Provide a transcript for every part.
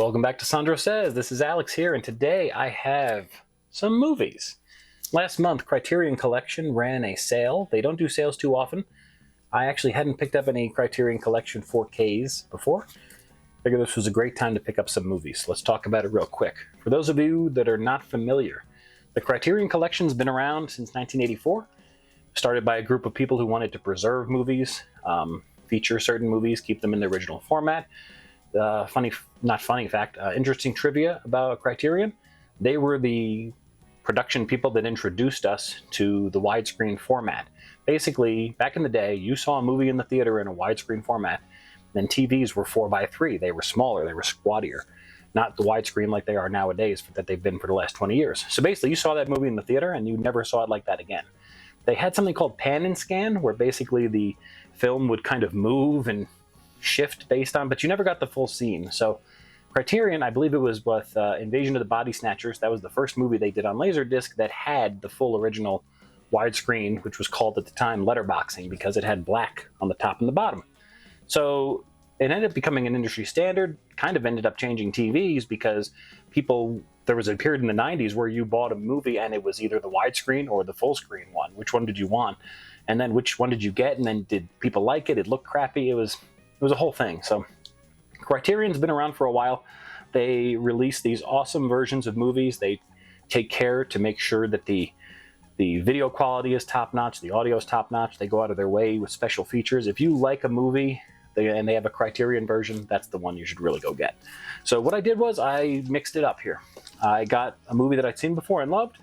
Welcome back to Sandro Says. This is Alex here, and today I have some movies. Last month, Criterion Collection ran a sale. They don't do sales too often. I actually hadn't picked up any Criterion Collection 4Ks before. Figured this was a great time to pick up some movies. Let's talk about it real quick. For those of you that are not familiar, the Criterion Collection's been around since 1984. Started by a group of people who wanted to preserve movies, feature certain movies, keep them in the original format. Interesting trivia about Criterion. They were the production people that introduced us to the widescreen format. Basically, back in the day, you saw a movie in the theater in a widescreen format, then TVs were 4:3. They were smaller, they were squattier. Not the widescreen like they are nowadays that they've been for the last 20 years. So basically, you saw that movie in the theater and you never saw it like that again. They had something called pan and scan, where basically the film would kind of move and shift based on, but you never got the full scene. So Criterion, I believe it was with Invasion of the Body Snatchers, that was the first movie they did on Laserdisc that had the full original widescreen, which was called at the time letterboxing because it had black on the top and the bottom. So it ended up becoming an industry standard, kind of ended up changing TVs because there was a period in the 90s where you bought a movie and it was either the widescreen or the full screen one. Which one did you want? And then which one did you get? And then did people like it? It looked crappy. It was a whole thing. So Criterion's been around for a while. They release these awesome versions of movies. They take care to make sure that the video quality is top-notch, the audio is top-notch. They go out of their way with special features. If you like a movie and they have a Criterion version, that's the one you should really go get. So what I did was I mixed it up here. I got a movie that I'd seen before and loved,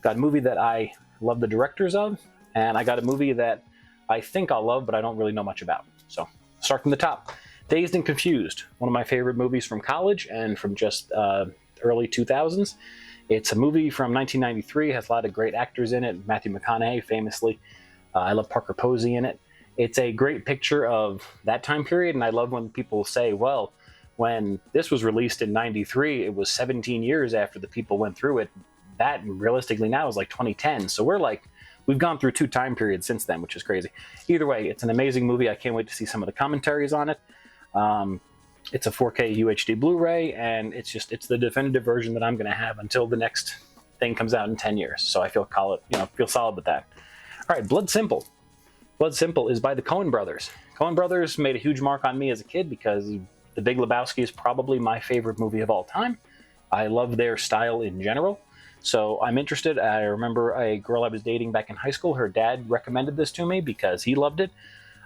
got a movie that I love the directors of, and I got a movie that I think I'll love, but I don't really know much about. So start from the top. Dazed and Confused, one of my favorite movies from college and from just early 2000s. It's a movie from 1993, has a lot of great actors in it. Matthew McConaughey, famously. I love Parker Posey in it. It's a great picture of that time period, and I love when people say, well, when this was released in 93, it was 17 years after the people went through it. That, realistically, now is like 2010. So we've gone through two time periods since then, which is crazy. Either way, it's an amazing movie. I can't wait to see some of the commentaries on it. It's a 4K UHD Blu-ray, and it's the definitive version that I'm going to have until the next thing comes out in 10 years. So I feel solid with that. All right, Blood Simple. Blood Simple is by the Coen brothers. Coen brothers made a huge mark on me as a kid because The Big Lebowski is probably my favorite movie of all time. I love their style in general. So I'm interested. I remember a girl I was dating back in high school. Her dad recommended this to me because he loved it.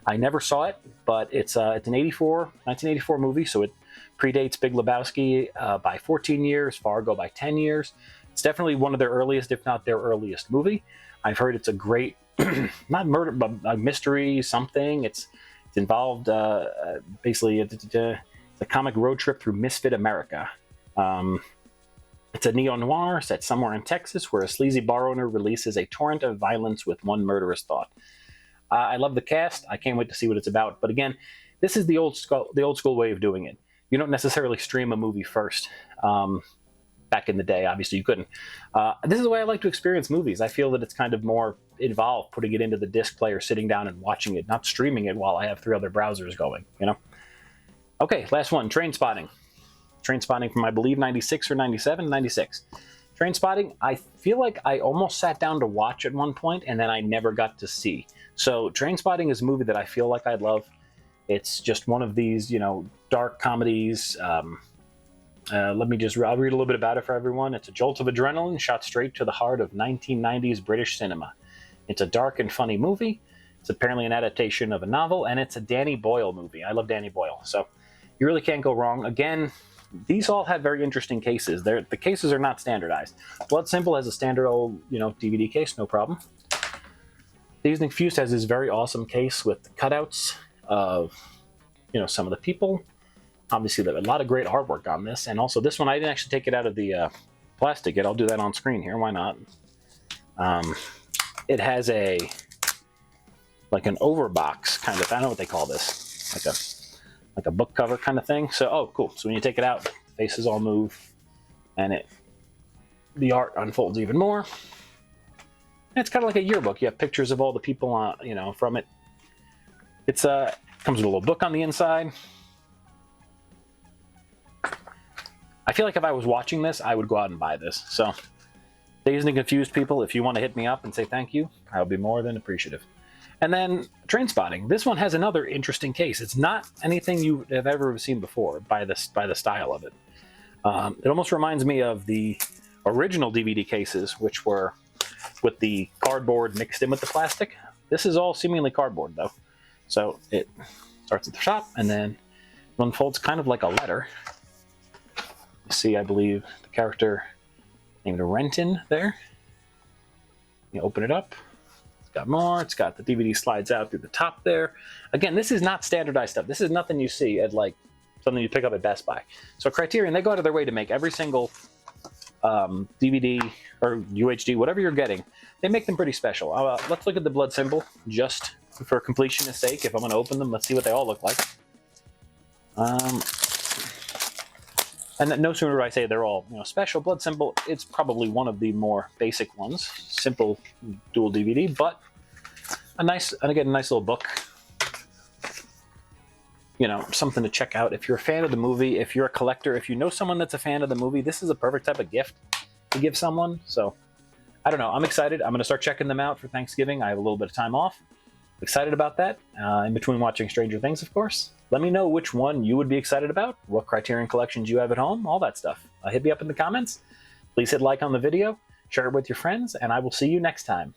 I never saw it, but it's an 1984 movie, so it predates Big Lebowski by 14 years, Fargo by 10 years. It's definitely one of their earliest, if not their earliest movie. I've heard it's a great, not murder, but a mystery something. It's involved, basically, it's a comic road trip through misfit America. It's a neo-noir set somewhere in Texas where a sleazy bar owner releases a torrent of violence with one murderous thought. I love the cast. I can't wait to see what it's about. But again, this is the old school way of doing it. You don't necessarily stream a movie first. Back in the day, obviously you couldn't. This is the way I like to experience movies. I feel that it's kind of more involved putting it into the disc player, sitting down and watching it, not streaming it while I have 3 other browsers going, Okay, last one, Trainspotting. Trainspotting from, I believe, 96 or 97? 96. Trainspotting, I feel like I almost sat down to watch at one point and then I never got to see. So Trainspotting is a movie that I feel like I'd love. It's just one of these, dark comedies. I'll read a little bit about it for everyone. It's a jolt of adrenaline shot straight to the heart of 1990s British cinema. It's a dark and funny movie. It's apparently an adaptation of a novel, and it's a Danny Boyle movie. I love Danny Boyle, so you really can't go wrong. Again, these all have very interesting cases. The cases are not standardized. Blood Simple has a standard old, DVD case, no problem. Dazed and Confused has this very awesome case with cutouts of, some of the people. Obviously, there's a lot of great artwork on this. And also this one, I didn't actually take it out of the plastic yet. I'll do that on screen here. Why not? It has like an overbox kind of, I don't know what they call this. Like a book cover kind of thing. So, oh, cool. So when you take it out, the faces all move and the art unfolds even more. And it's kind of like a yearbook. You have pictures of all the people, from it. It's comes with a little book on the inside. I feel like if I was watching this, I would go out and buy this. So, Dazed and Confused people, if you want to hit me up and say thank you, I'll be more than appreciative. And then Trainspotting. This one has another interesting case. It's not anything you have ever seen before by the style of it. It almost reminds me of the original DVD cases, which were with the cardboard mixed in with the plastic. This is all seemingly cardboard, though. So it starts at the top and then unfolds kind of like a letter. You see, I believe, the character named Renton there. You open it up. It's got more. It's got the DVD slides out through the top there. Again, this is not standardized stuff. This is nothing you see at like something you pick up at Best Buy. So Criterion, they go out of their way to make every single DVD or UHD, whatever you're getting, they make them pretty special. Let's look at the blood symbol just for completionist sake. If I'm going to open them, let's see what they all look like. And no sooner do I say they're all special. Blood symbol, it's probably one of the more basic ones. Simple dual DVD, but a nice little book. Something to check out if you're a fan of the movie, if you're a collector, if you know someone that's a fan of the movie, this is a perfect type of gift to give someone. So, I don't know. I'm excited. I'm going to start checking them out for Thanksgiving. I have a little bit of time off. Excited about that. In between watching Stranger Things, of course. Let me know which one you would be excited about, what Criterion collections you have at home, all that stuff. Hit me up in the comments. Please hit like on the video, share it with your friends, and I will see you next time.